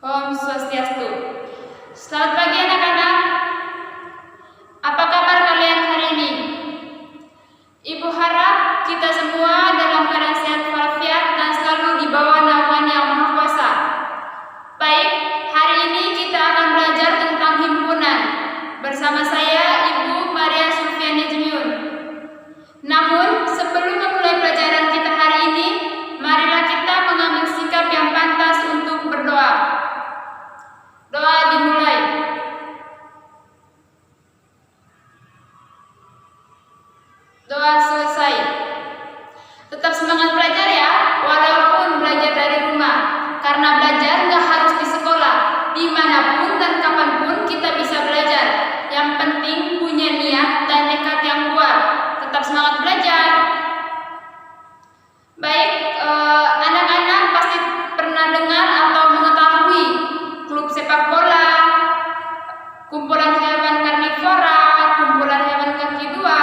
Om Swastiastu. Selamat pagi anak-anak. Apa kabar kalian hari ini? Ibu harap kita semua dalam keadaan sehat walafiat dan selalu di bawah naungan Yang Maha Kuasa. Baik, hari ini kita akan belajar tentang himpunan bersama saya Ibu Maria Sulfiani Junior. Namun, sebelum memulai pelajaran kita hari ini, marilah kita mengambil sikap yang pantas untuk berdoa. Doa dimulai. Doa selesai. Tetap semangat belajar ya, walaupun belajar dari rumah. Karena belajar nggak harus di sekolah, dimanapun dan kapanpun kita bisa belajar. Yang penting punya niat dan nekat yang kuat. Tetap semangat belajar. Baik, anak-anak pasti pernah dengar atau mengetahui klub sepak bola, kumpulan hewan karnivora, kumpulan hewan kaki dua,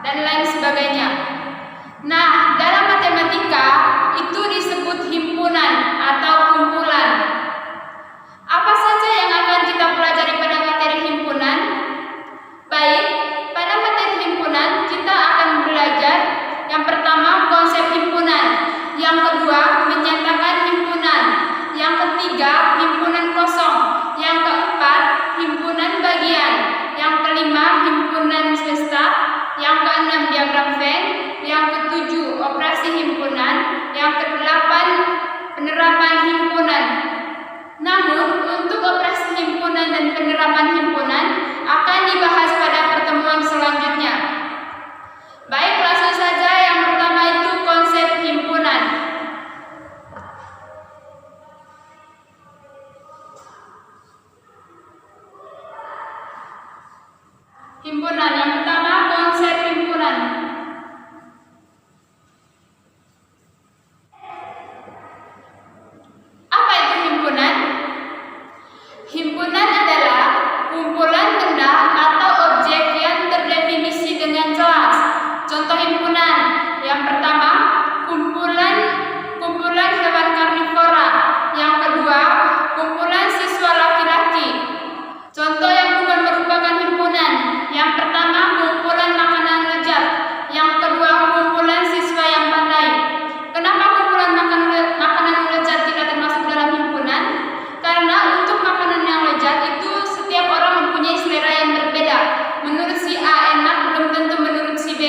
dan lain sebagainya. Nah, dalam matematika itu disebut himpunan atau kumpulan. Apa saja yang akan kita pelajari pada materi himpunan? Baik, pada materi himpunan kita akan belajar yang pertama konsep himpunan, yang kedua menyatakan himpunan, yang ketiga himpunan kosong, yang keempat himpunan bagian, yang kelima himpunan semesta, yang keenam diagram Venn, yang ketujuh operasi himpunan, yang kedelapan penerapan himpunan. Namun untuk operasi himpunan dan penerapan himpunan akan dibahas pada pertemuan selanjutnya. Baik, langsung saja yang pertama itu konsep himpunan. Himpunan yang pertama konsep himpunan. Apa itu himpunan? Himpunan adalah kumpulan benda atau objek yang terdefinisi dengan jelas. Contoh himpunan yang pertama kumpulan hewan karnivora, yang kedua kumpulan siswa laki-laki. Contoh yang bukan merupakan himpunan, yang pertama kumpulan makanan lezat, yang kedua kumpulan siswa yang pandai. Kenapa kumpulan makanan lezat tidak termasuk dalam himpunan? Karena untuk makanan yang lezat itu setiap orang mempunyai selera yang berbeda. Menurut si A enak belum tentu menurut si B.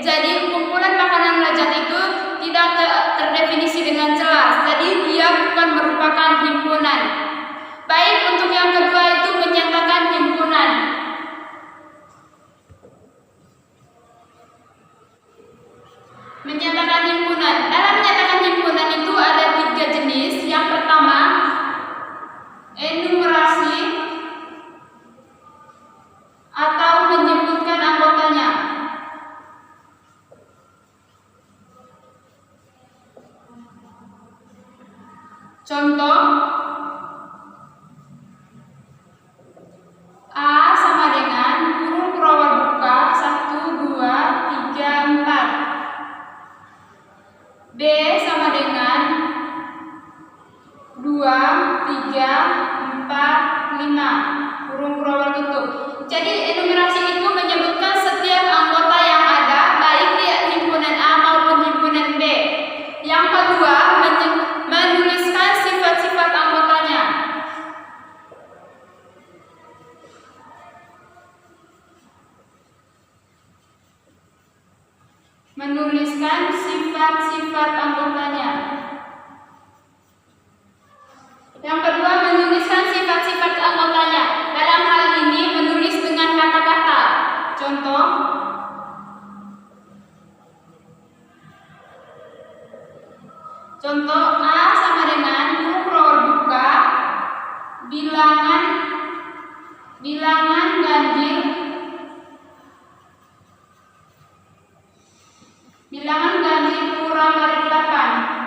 Jadi kumpulan makanan lezat itu tidak terdefinisi dengan jelas. Jadi dia bukan merupakan himpunan. Baik, untuk yang kedua itu menyatakan himpunan. Menyatakan himpunan. Dalam menyatakan himpunan itu ada 3 jenis. Yang pertama enumerasi atau menyebutkan anggotanya. Contoh A sama dengan kurung kurawal buka 1, 2, 3, 4. B sama dengan 2, 3, 4, 5. Kurung kurawal tutup. Jadi enumerasi itu menyebutkan setiap anggota yang ada baik di himpunan A maupun himpunan B. Yang kedua menuliskan sifat-sifat anggotanya. Menuliskan sifat-sifat anggotanya. Yang kedua menuliskan sifat-sifat anggotanya. Dalam hal ini menulis dengan kata-kata. Contoh A sama dengan kurung kurawal buka bilangan ganjil kurang dari 8.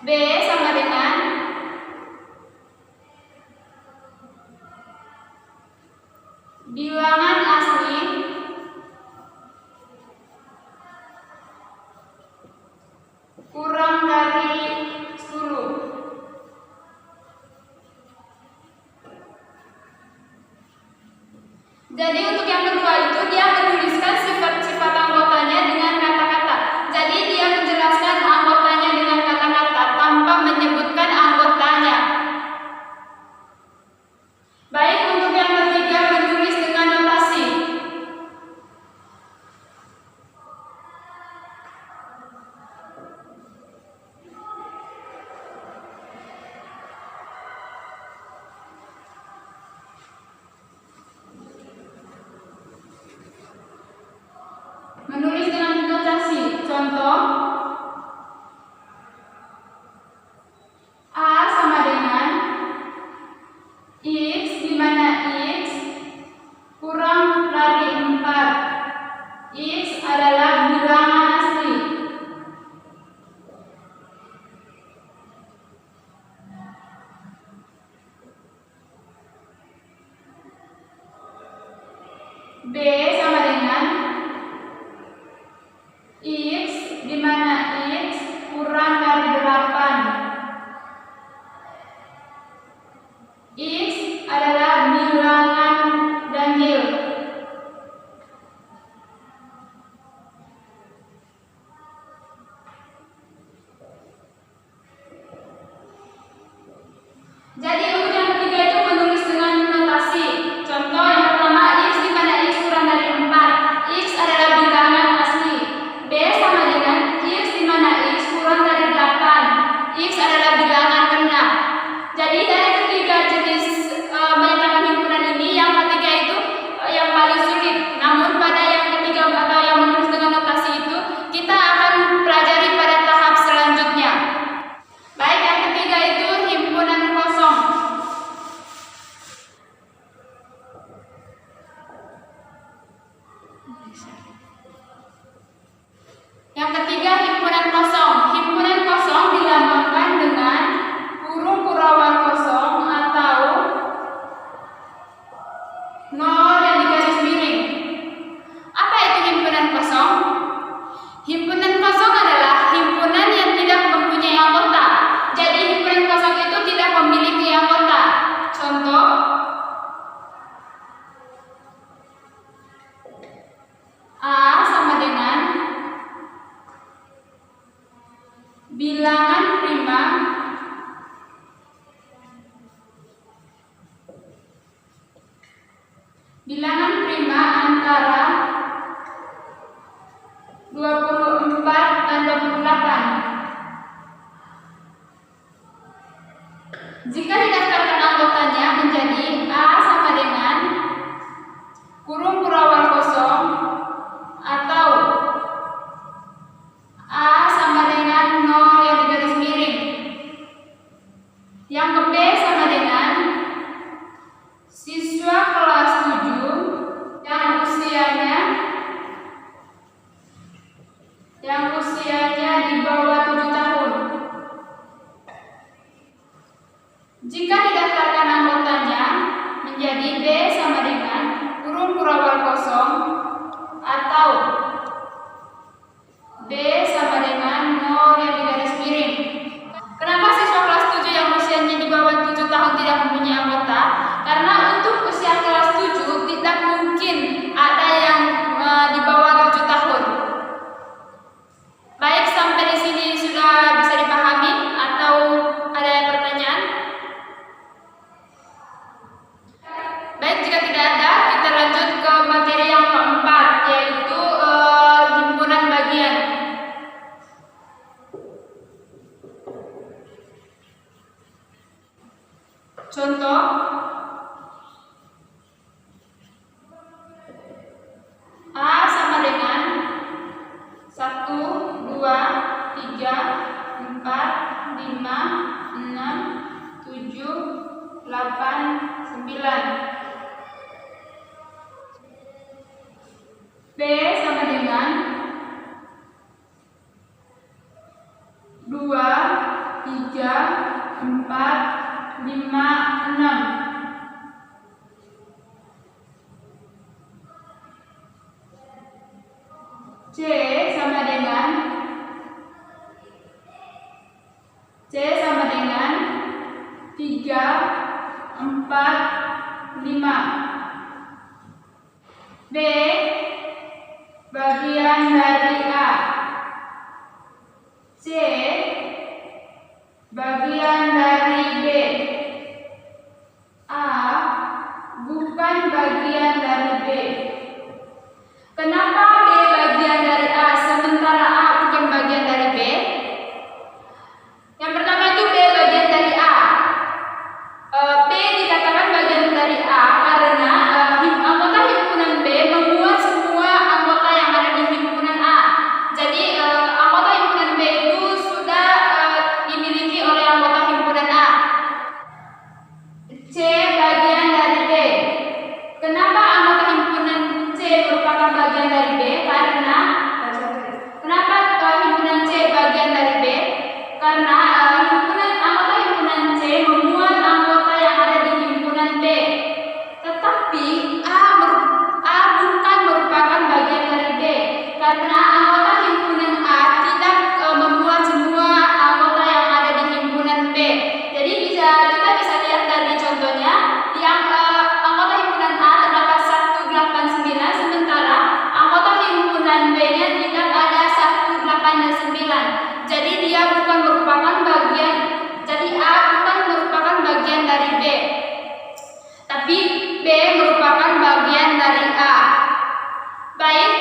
B sama dengan bilangan asli bilangan prima antara 24 dan 28. Jika didaftarkan anggotanya menjadi A sama dengan kurung kurawal kosong atau A sama dengan 0 yang digaris miring. Yang ke B sama dengan siswa kelas 7 yang usianya di bawah 7 tahun. Jika didaftarkan anggotanya menjadi B sama dengan kurung kurawal kosong atau B sama dengan 0 yang digaris miring. Kenapa siswa kelas 7 yang usianya di bawah 7 tahun tidak mempunyai anggota? Karena untuk usia kelas 7 tidak mungkin ada yang di bawah 7 tahun. Baik, sampai di sini sudah bisa dipahami atau ada pertanyaan? Baik, jika tidak ada, kita lanjut ke materi yang keempat, yaitu himpunan bagian. Contoh, A sama dengan 1, 2, 3, 4, 5, 6, 7, 8, 9. B sama dengan 2, 3, 4, 5, 6. C sama dengan 3, 4, 5. B bagian dari A. C bagian dari B. A bukan bagian dari B. Kenapa B bagian dari A sementara A bukan bagian dari B? Yang pertama itu B bagian dari A. B dikatakan bagian dari A karena anggota himpunan B memuat semua anggota yang ada di himpunan A. Jadi anggota himpunan B itu sudah dimiliki oleh anggota himpunan A. C bagian dari B. Kenapa anggota himpunan C merupakan bagian dari B? Karena kenapa himpunan C bagian dari B? Karena anggota himpunan C memuat anggota yang ada di himpunan B. Tetapi A bukan merupakan bagian dari B karena anggota himpunan A tidak memuat semua anggota yang ada di himpunan B. Jadi kita bisa lihat dari contohnya yang anggota himpunan A terdapat 189, sementara anggota himpunan B-nya tidak ada 189. Jadi dia bukan merupakan bagian. Jadi A bukan merupakan bagian dari B, tapi B merupakan bagian dari A. Baik,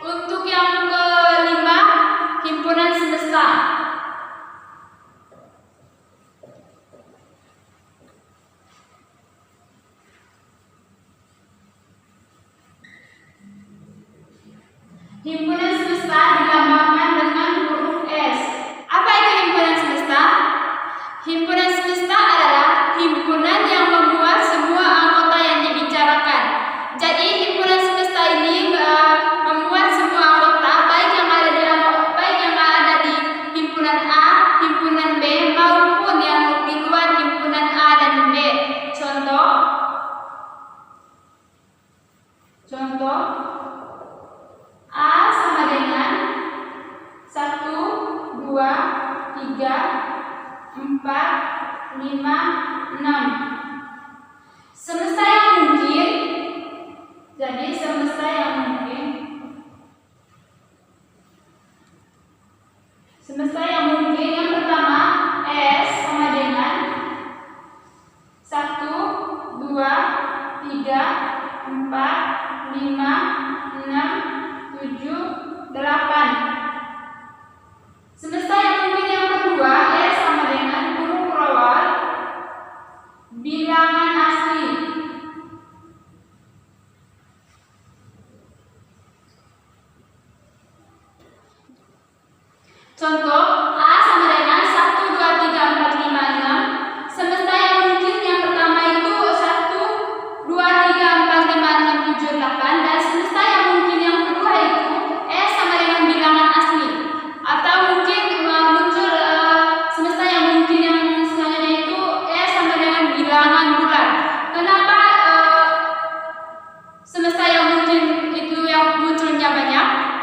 untuk yang kelima, himpunan semesta. Himpunan semesta dilambangkan dengan huruf S. Apa itu himpunan semesta? Himpunan semesta adalah himpunan yang memuat semua anggota yang dibicarakan. Jadi himpunan semesta ini memuat semua anggota, baik yang ada di himpunan A, himpunan B maupun yang di luar himpunan A dan B. Contoh A sama dengan 1, 2, 3, 4, 5, 6. Semesta yang mungkin. Jadi semesta yang mungkin Contoh A sama dengan 1, 2, 3, 4, 5, 6. Semesta yang mungkin yang pertama itu 1, 2, 3, 4, 5, 6, 7, 8. Dan semesta yang mungkin yang kedua itu E sama dengan bilangan asli. Atau mungkin muncul semesta yang mungkin yang selanjutnya itu E sama dengan bilangan bulat. Kenapa semesta yang mungkin itu yang munculnya banyak?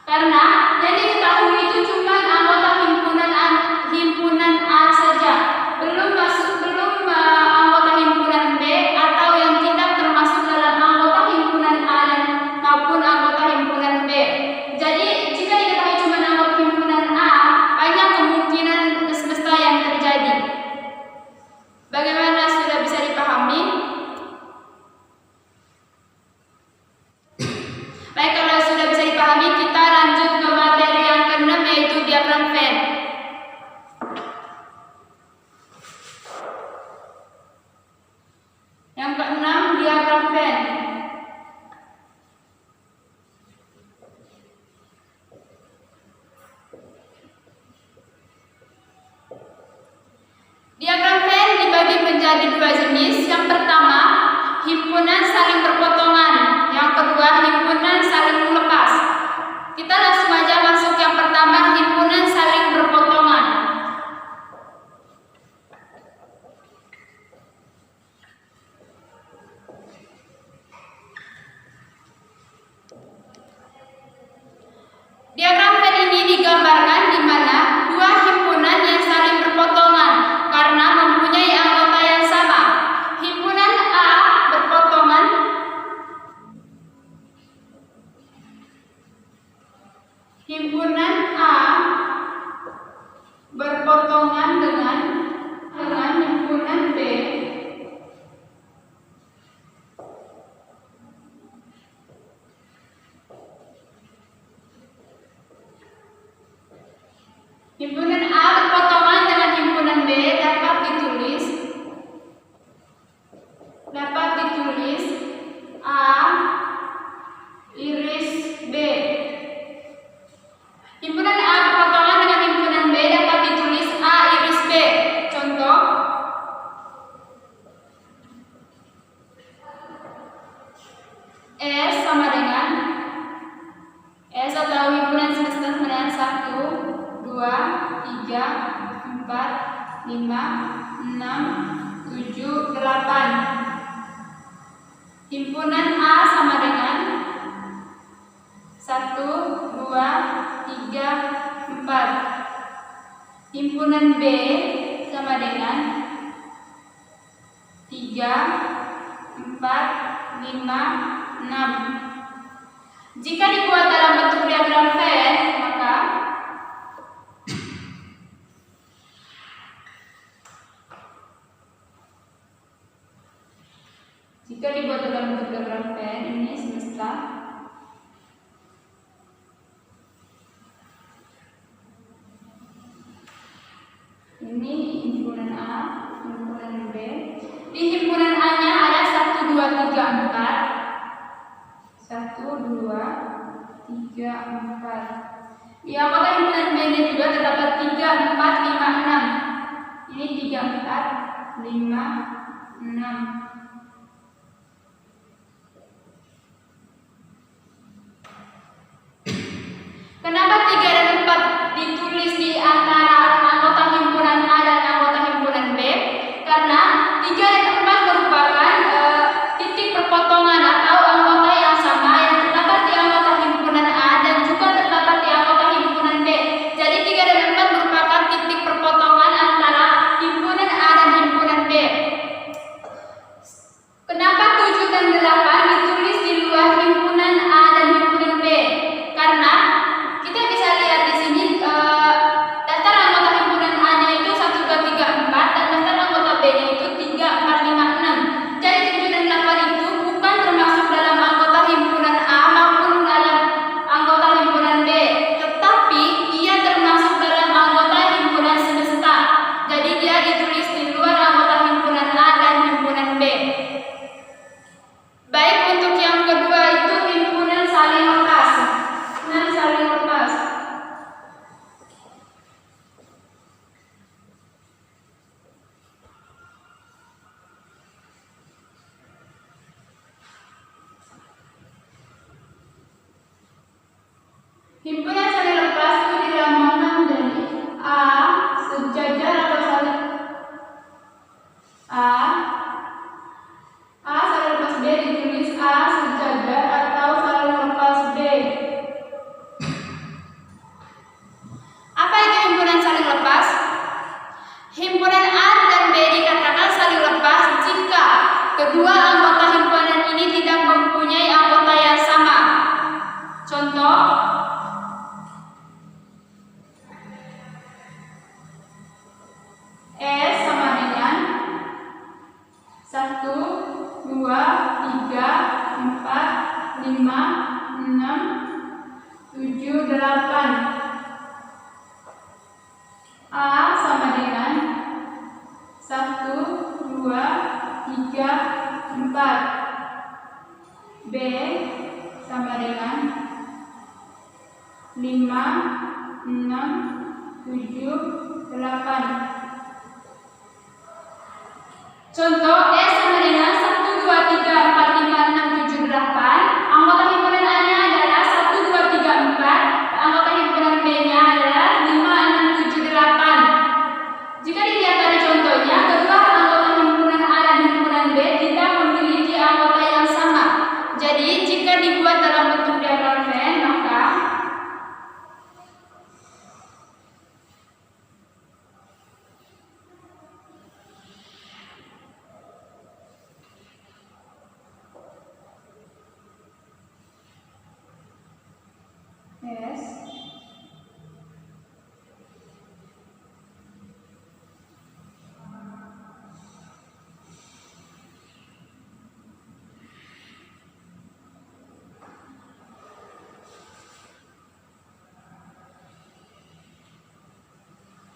Karena yang diketahui itu cuma anggota himpunan A saja, belum anggota himpunan B atau yang tidak termasuk dalam anggota himpunan A dan maupun anggota himpunan B. Jadi jika diketahui cuma anggota himpunan A, banyak kemungkinan semesta yang terjadi. Bagaimana, sudah bisa dipahami? Baik, kalau sudah bisa dipahami, kita lanjut ke materi yang ke-6, yaitu diagram Venn. Yang ke-6, diagram Venn. Diagram Venn dibagi menjadi dua jenis. Yang pertama, himpunan saling berpotongan. Yang kedua, himpunan saling melepas. Kita langsung aja masuk yang pertama, himpunan saling berpotongan. Diagram Venn ini digambarkan di mana dua himpunan yang saling berpotongan karena mempunyai anggota yang sama. Himpunan A berpotongan dengan himpunan B. Himpunan A berpotongan dengan himpunan B dapat ditulis A iris B. Himpunan A berpotongan dengan himpunan B dapat ditulis A iris B. Contoh, S sama dengan S atau himpunan semesta sama dengan 1, 2, 3, 4, 5, 6, 7, 8. Himpunan A sama dengan 1, 2, 3, 4. Himpunan B sama dengan 3, 4, 5, 6. Jika dibuat dalam bentuk diagram Venn, maka ini semesta. Ini himpunan A, himpunan B. Di himpunan A-nya ada 1, 2, 3, 4. 1, 2, 3, 4. Di anggota himpunan B-nya juga terdapat 3, 4, 5, 6. Ini 3, 4, 5, 6. Kenapa 3 dan 4 ditulis di antara anggota himpunan A dan anggota himpunan B? Karena 3 dan 4 merupakan titik perpotongan atau anggota yang sama yang terdapat di anggota himpunan A dan juga terdapat di anggota himpunan B. Jadi 3 dan 4 merupakan titik perpotongan antara himpunan A dan himpunan B. Himpunan saling lepas itu dilambangkan dari A sejajar atau saling A saling lepas B ditulis A sejajar atau saling lepas B. Apa itu himpunan saling lepas? Himpunan A dan B dikatakan saling lepas jika kedua anggota himpunan ini tidak mempunyai anggota yang sama. Contoh, S sama dengan 1, 2, 3, 4, 5, 6, 7, 8. A sama dengan 1, 2, 3, 4. B sama dengan 5, 6, 7, 8. Contoh, S sama dengan 1, 2, 3, 4, 5, 6, 7, 8. Anggota himpunan A-nya adalah 1, 2, 3, 4. Anggota himpunan B-nya adalah 5, 6, 7, 8. Jika dilihat dari contohnya, kedua anggota himpunan A dan himpunan B tidak memiliki anggota yang sama. Jadi, jika dibuat dalam bentuk diagram Venn, maka S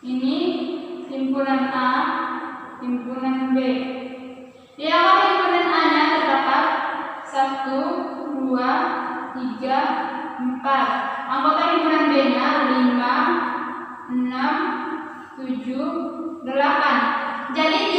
ini himpunan A, himpunan B. Di awal himpunan A-nya terdapat 1, 2, 3, 4. Anggota himpunan B-nya 5, 6, 7, 8. Jadi